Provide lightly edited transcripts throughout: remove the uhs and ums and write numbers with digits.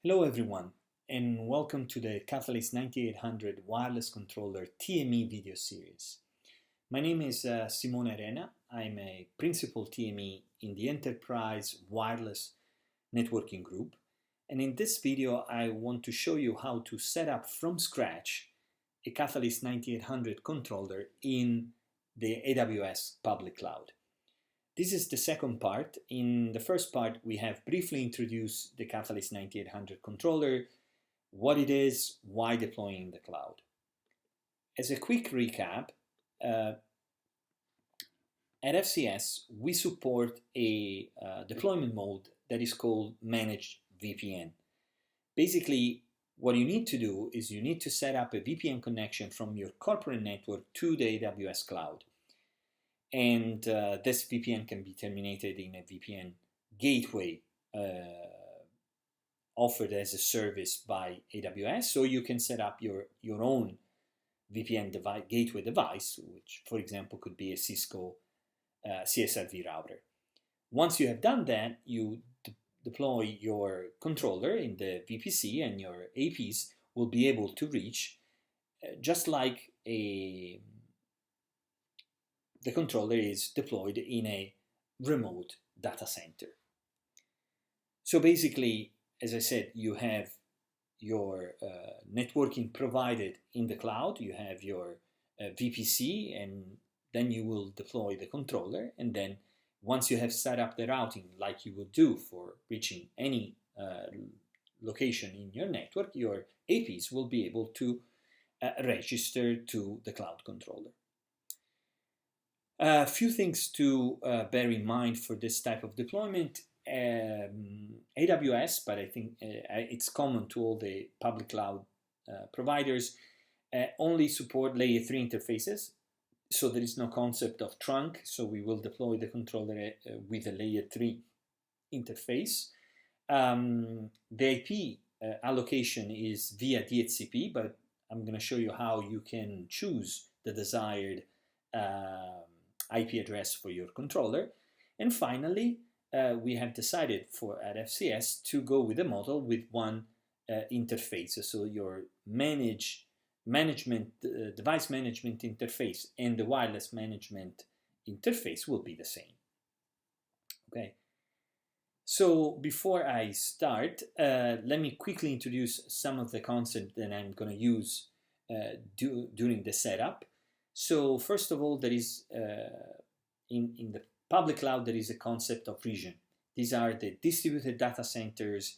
Hello everyone, and welcome to the Catalyst 9800 Wireless Controller TME video series. My name is Simone Arena. I'm a principal TME in the Enterprise Wireless Networking Group. And in this video, I want to show you how to set up from scratch a Catalyst 9800 controller in the AWS public cloud. This is the second part. In the first part, we have briefly introduced the Catalyst 9800 controller, what it is, why deploying in the cloud. As a quick recap, at FCS, we support a deployment mode that is called Managed VPN. Basically, what you need to do is you need to set up a VPN connection from your corporate network to the AWS cloud. And this VPN can be terminated in a VPN Gateway offered as a service by AWS, so you can set up your own VPN gateway device, which, for example, could be a Cisco CSRV router. Once you have done that, you deploy your controller in the VPC, and your APs will be able to reach, just like the controller is deployed in a remote data center. So basically, as I said, you have your networking provided in the cloud, you have your VPC, and then you will deploy the controller. And then once you have set up the routing like you would do for reaching any location in your network, your APs will be able to register to the cloud controller. A few things to bear in mind for this type of deployment. AWS, but I think it's common to all the public cloud providers, only support layer 3 interfaces. So there is no concept of trunk. So we will deploy the controller with a layer 3 interface. The IP allocation is via DHCP, but I'm going to show you how you can choose the desired IP address for your controller. And finally, we have decided at FCS to go with a model with one interface. So your device management interface and the wireless management interface will be the same. Okay. So before I start, let me quickly introduce some of the concepts that I'm going to use during the setup. So first of all, there is in the public cloud, there is a concept of region. These are the distributed data centers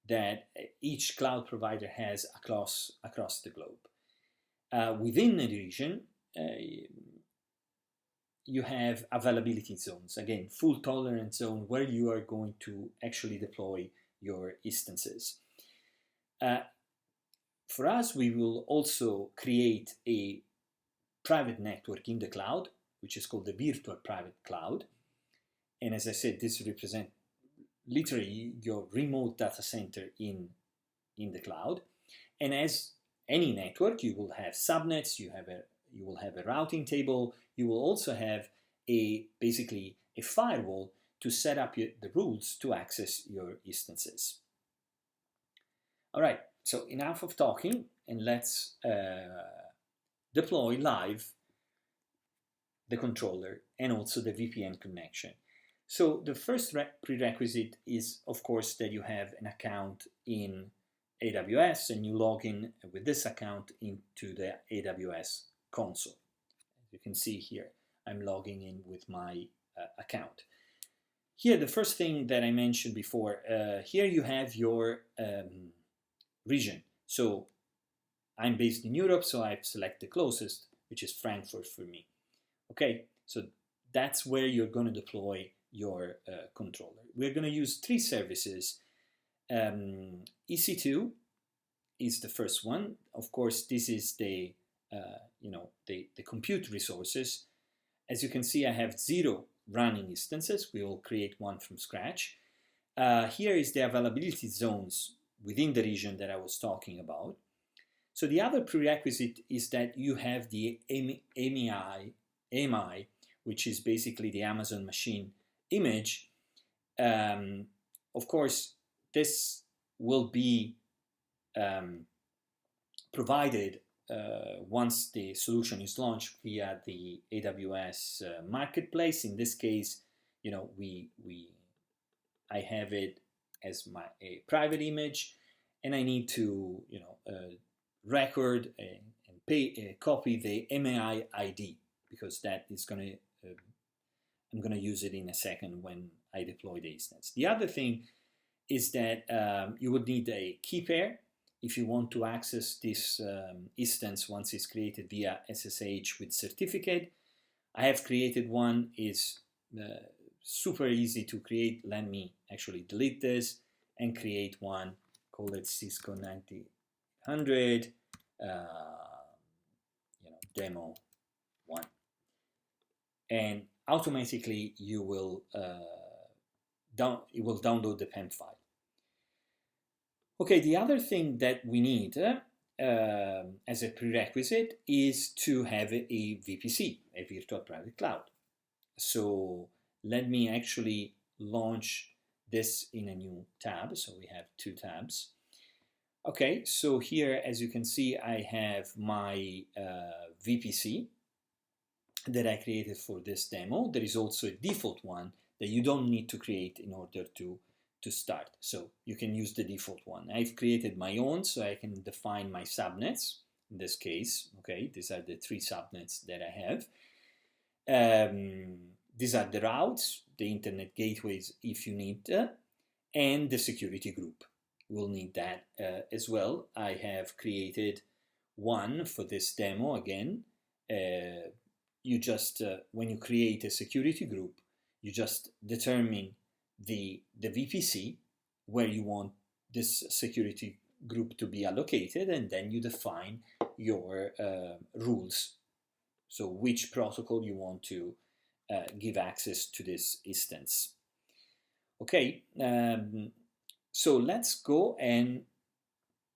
that each cloud provider has across the globe. Within a region, you have availability zones. Again, full tolerance zone where you are going to actually deploy your instances. For us, we will also create a private network in the cloud, which is called the virtual private cloud. And as I said, this represents literally your remote data center in the cloud. And as any network, you will have subnets, you will have a routing table, you will also have basically a firewall to set up the rules to access your instances. All right, so enough of talking, and let's deploy live the controller and also the VPN connection. So the first prerequisite is, of course, that you have an account in AWS and you log in with this account into the AWS console. As you can see here, I'm logging in with my account. Here, the first thing that I mentioned before, here you have your region. So I'm based in Europe, so I've selected the closest, which is Frankfurt for me. Okay, so that's where you're going to deploy your controller. We're going to use 3 services. EC2 is the first one. Of course, this is the compute resources. As you can see, I have 0 running instances. We will create one from scratch. Here is the availability zones within the region that I was talking about. So the other prerequisite is that you have the AMI, which is basically the Amazon machine image. Of course, this will be provided once the solution is launched via the AWS marketplace. In this case, I have it as a private image, and I need to record and copy the MAI ID, because that is going to I'm going to use it in a second when I deploy the instance. The other thing is that you would need a key pair if you want to access this instance once it's created via SSH with certificate. I have created one. It's super easy to create. Let me actually delete this and create one. Call it Cisco 9000 demo 1, and automatically it will download the PEM file. Okay, the other thing that we need as a prerequisite is to have a VPC, a virtual private cloud. So let me actually launch this in a new tab. So we have 2 tabs. Okay, so here, as you can see, I have my VPC that I created for this demo. There is also a default one that you don't need to create in order to start. So you can use the default one. I've created my own, so I can define my subnets. In this case, okay, these are the 3 subnets that I have. These are the routes, the internet gateways if you need, and the security group. We'll need that as well. I have created one for this demo again. You just, when you create a security group, you just determine the VPC where you want this security group to be allocated, and then you define your rules. So which protocol you want to give access to this instance. Okay, so let's go and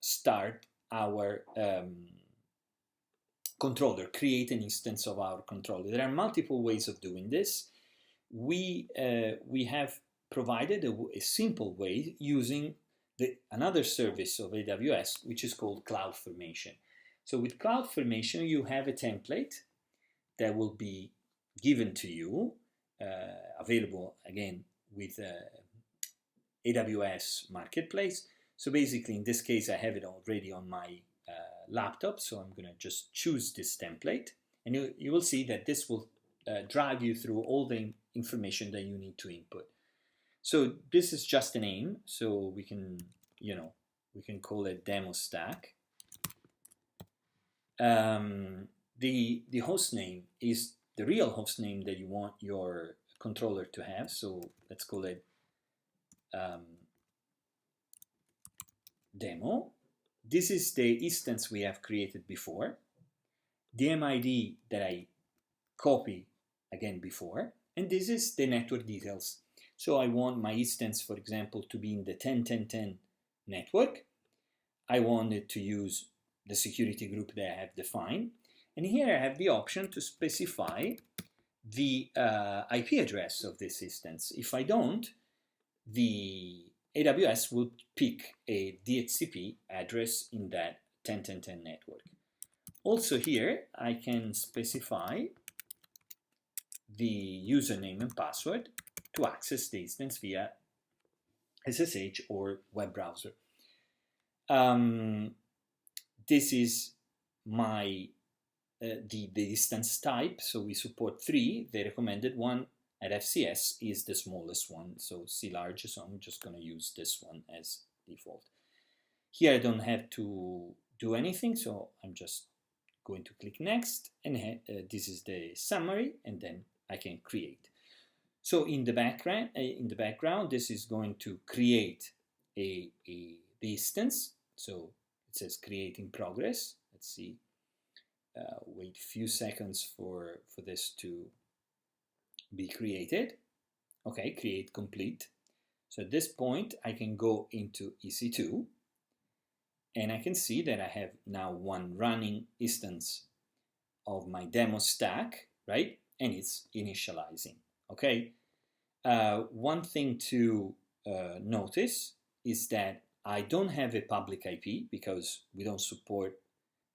start our controller, create an instance of our controller. There are multiple ways of doing this. We have provided a simple way using another service of AWS, which is called CloudFormation. So with CloudFormation, you have a template that will be given to you, available again with AWS Marketplace. So basically, in this case, I have it already on my laptop, so I'm going to just choose this template, and you will see that this will drive you through all the information that you need to input. So this is just a name, so we can call it demo stack. The host name is the real host name that you want your controller to have, so let's call it demo. This is the instance we have created before, the MID that I copied again before, and this is the network details. So I want my instance, for example, to be in the 10.10.10 network. I want it to use the security group that I have defined, and here I have the option to specify the IP address of this instance. If I don't, the AWS will pick a DHCP address in that 10.10.10 network. Also here, I can specify the username and password to access the instance via SSH or web browser. This is my the instance type, so we support 3. The recommended one at FCS is the smallest one, so C large, so I'm just going to use this one as default. Here I don't have to do anything, so I'm just going to click next, and this is the summary, and then I can create. So in the background, this is going to create the instance. So it says create in progress. Let's see. Wait a few seconds for this to be created. Okay, create complete. So at this point, I can go into EC2, and I can see that I have now one running instance of my demo stack, right? And it's initializing. Okay. One thing to notice is that I don't have a public IP because we don't support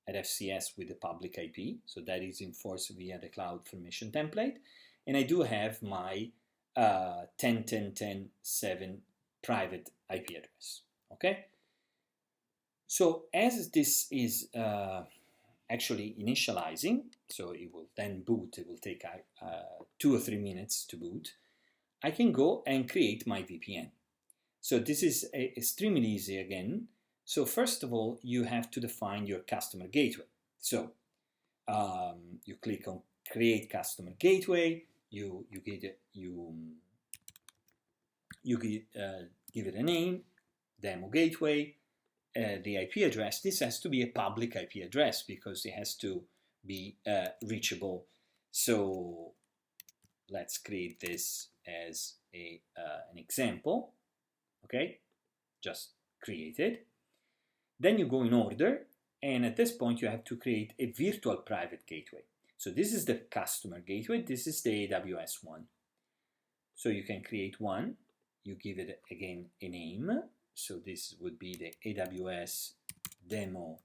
at FCS with the public IP, so that is enforced via the cloud formation template. And I do have my 10.10.10.7 private IP address. Okay. So as this is actually initializing, so it will then boot. It will take 2 or 3 minutes to boot. I can go and create my VPN. So this is extremely easy again. So first of all, you have to define your customer gateway. So you click on Create Customer Gateway. You give it a name, Demo Gateway, the IP address. This has to be a public IP address because it has to be reachable. So let's create this as an example. Okay, just create it. Then you go in order, and at this point you have to create a virtual private gateway. So this is the customer gateway, this is the AWS one. So you can create one, you give it again a name. So this would be the AWS Demo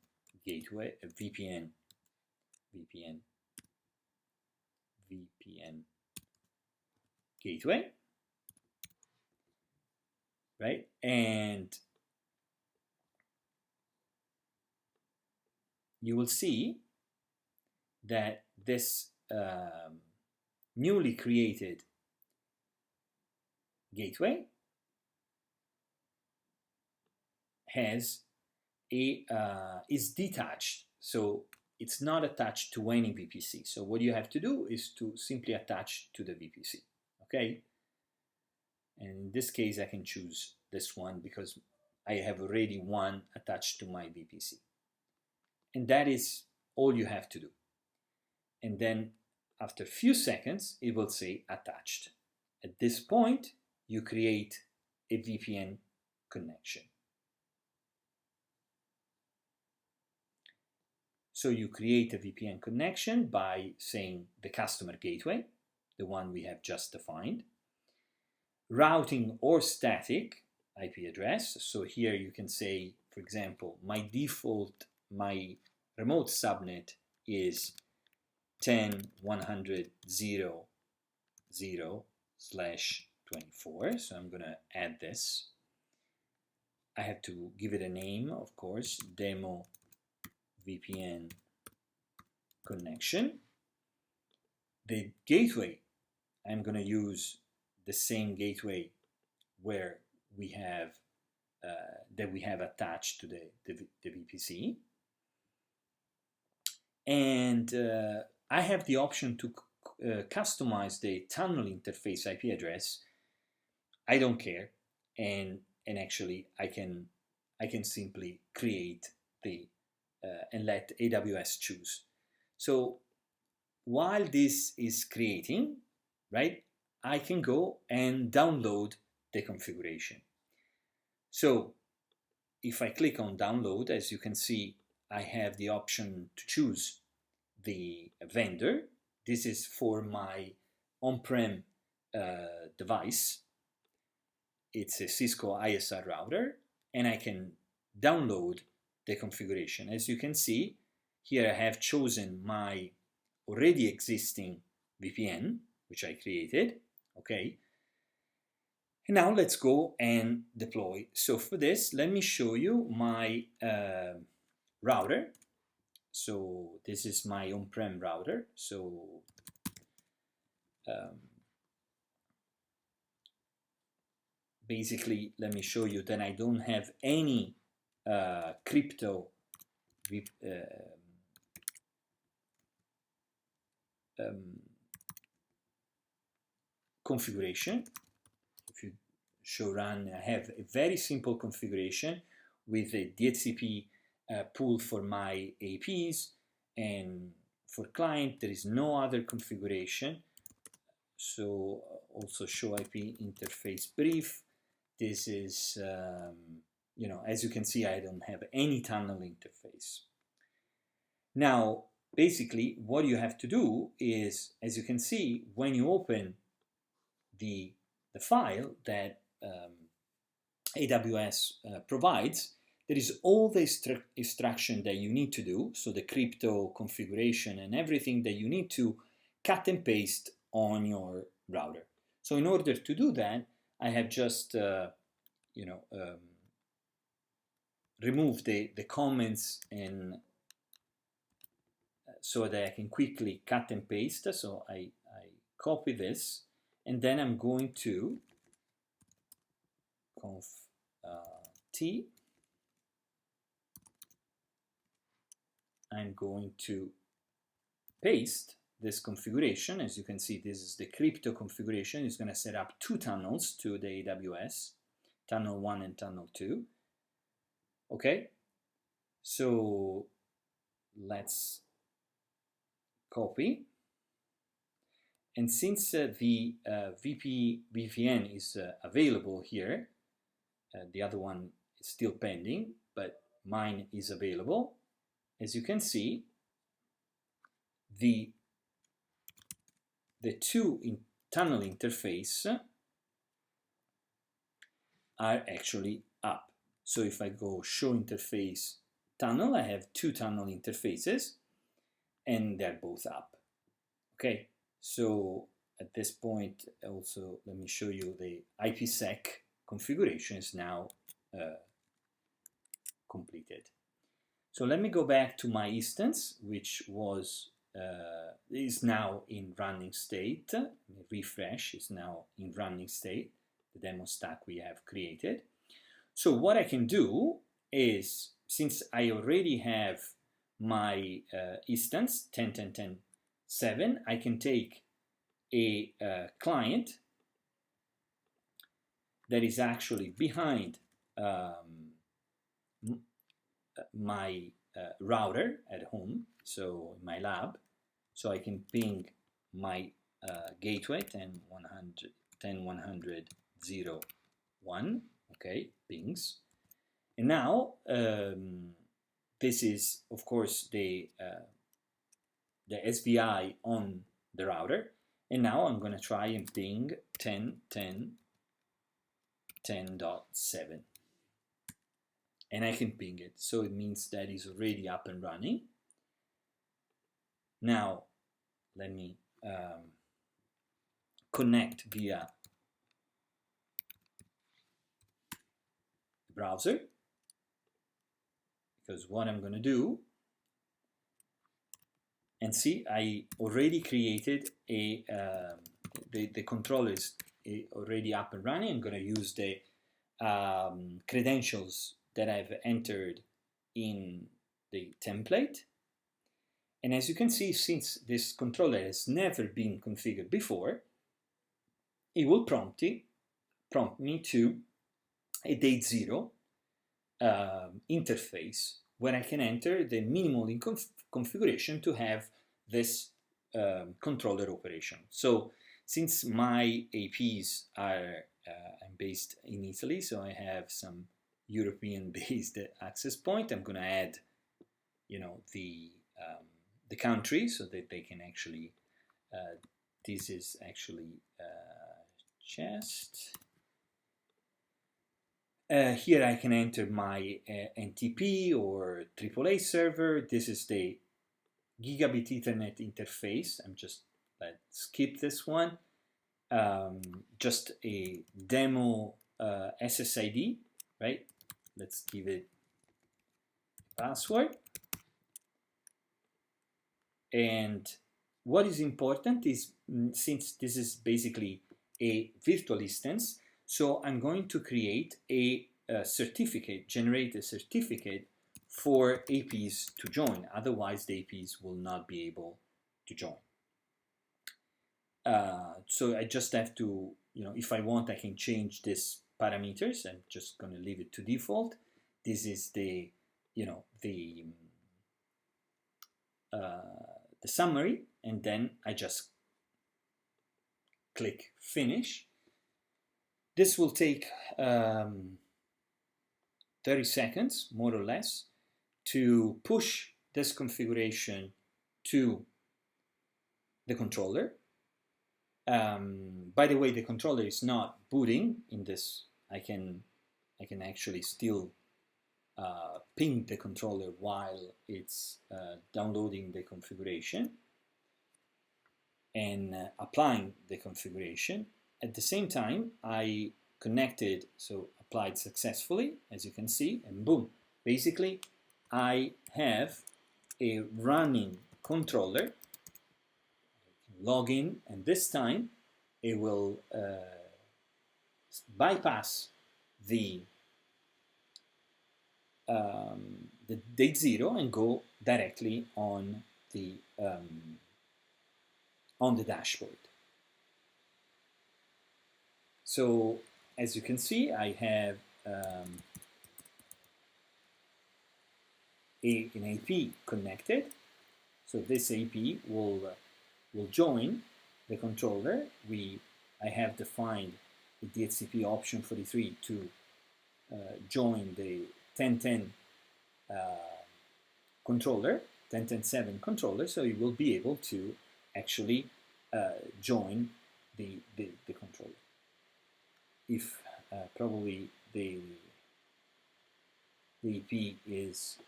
Gateway, VPN Gateway, right? And you will see that this newly created gateway has is detached, so it's not attached to any VPC. So what you have to do is to simply attach to the VPC. Okay, and in this case I can choose this one because I have already one attached to my VPC, and that is all you have to do. And then after a few seconds it will say attached. At this point you create a VPN connection. So you create a VPN connection by saying the customer gateway, the one we have just defined, routing or static IP address. So here you can say, for example, my remote subnet is 10.100.0.0/24. So I'm going to add this. I have to give it a name, of course, Demo VPN Connection. The gateway, I'm going to use the same gateway where we have that we have attached to the VPC, and I have the option to customize the tunnel interface IP address. I don't care, and actually I can simply create the and let AWS choose. So while this is creating, right, I can go and download the configuration. So if I click on download, as you can see, I have the option to choose the vendor. This is for my on-prem device. It's a Cisco ISR router, and I can download the configuration. As you can see, here I have chosen my already existing VPN, which I created, okay? And now let's go and deploy. So for this, let me show you my router. So this is my on-prem router. So basically, let me show you that I don't have any crypto configuration. If you show run, I have a very simple configuration with a DHCP pool for my APs, and for client there is no other configuration. So also show IP interface brief. This is you know, as you can see, I don't have any tunnel interface. Now basically what you have to do is, as you can see, when you open the file that AWS provides, there is all the instruction that you need to do, so the crypto configuration and everything that you need to cut and paste on your router. So in order to do that, I have just removed the comments and so that I can quickly cut and paste. So I copy this, and then I'm going to conf t. I'm going to paste this configuration. As you can see, this is the crypto configuration. It's going to set up 2 tunnels to the AWS, tunnel 1 and tunnel 2. Okay, so let's copy. And since the VPN is available here, the other one is still pending, but mine is available. As you can see, the 2 tunnel interface are actually up. So if I go show interface tunnel, I have 2 tunnel interfaces, and they're both up. Okay, so at this point, also let me show you the IPsec configuration is now completed. So let me go back to my instance, which was is now in running state. Refresh is now in running state, the demo stack we have created. So what I can do is, since I already have my instance 10.10.10.7, I can take a client that is actually behind my router at home, so my lab, so I can ping my gateway 10.100.0.1, okay, pings. And now this is, of course, the SVI on the router, and now I'm going to try and ping 10.10.10.7. And I can ping it, so it means that it's already up and running. Now, let me connect via the browser, because what I'm going to do, and see, I already created a the controller is already up and running. I'm going to use the credentials that I've entered in the template. And as you can see, since this controller has never been configured before, it will prompt me to a date 0 interface where I can enter the minimal configuration to have this controller operation. So since my APs are I'm based in Italy, so I have some European-based access point. I'm going to add, the country so that they can actually. This is actually chest. Here I can enter my NTP or AAA server. This is the Gigabit Ethernet interface. Let's skip this one. Just a demo SSID, right? Let's give it a password. And what is important is, since this is basically a virtual instance, so I'm going to create a certificate, generate a certificate for APs to join. Otherwise, the APs will not be able to join. So I just have to, if I want, I can change these parameters. I'm just going to leave it to default. This is the summary, and then I just click finish. This will take 30 seconds, more or less, to push this configuration to the controller. By the way, the controller is not booting in this. I can I can actually still ping the controller while it's downloading the configuration and applying the configuration. At the same time, I connected, so applied successfully, as you can see, and boom, basically I have a running controller. I can log in, and this time it will bypass the date 0 and go directly on the dashboard. So as you can see, I have an AP connected. So this AP will join the controller. I have defined the DHCP option 43 to join the 1010 controller, 10.10.7 controller, so you will be able to actually join the controller. If probably the EP is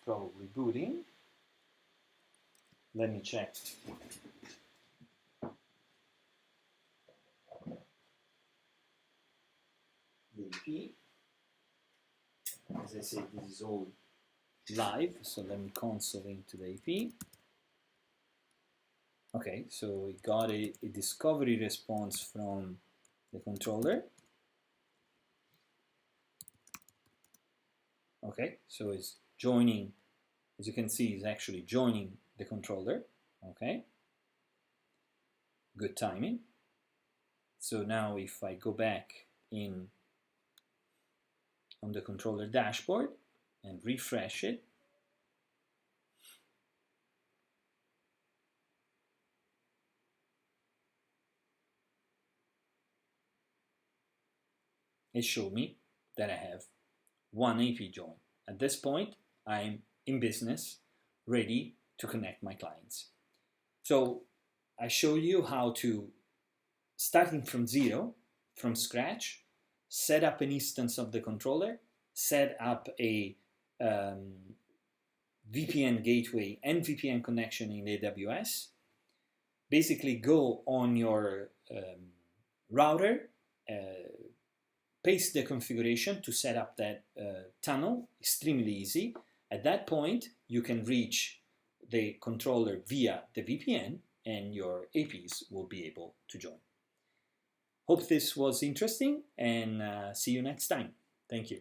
probably booting. Let me check. The EP. As I said, this is all live, so let me console into the EP. Okay, so we got a discovery response from the controller. Okay, so it's joining, as you can see, it's actually joining the controller. Okay, good timing. So now if I go back in on the controller dashboard and refresh it, it showed me that I have one AP join. At this point, I'm in business, ready to connect my clients. So I show you how to, starting from zero, from scratch, set up an instance of the controller, set up a VPN gateway and VPN connection in AWS, basically go on your router, paste the configuration to set up that tunnel, extremely easy. At that point, you can reach the controller via the VPN and your APs will be able to join. Hope this was interesting and see you next time. Thank you.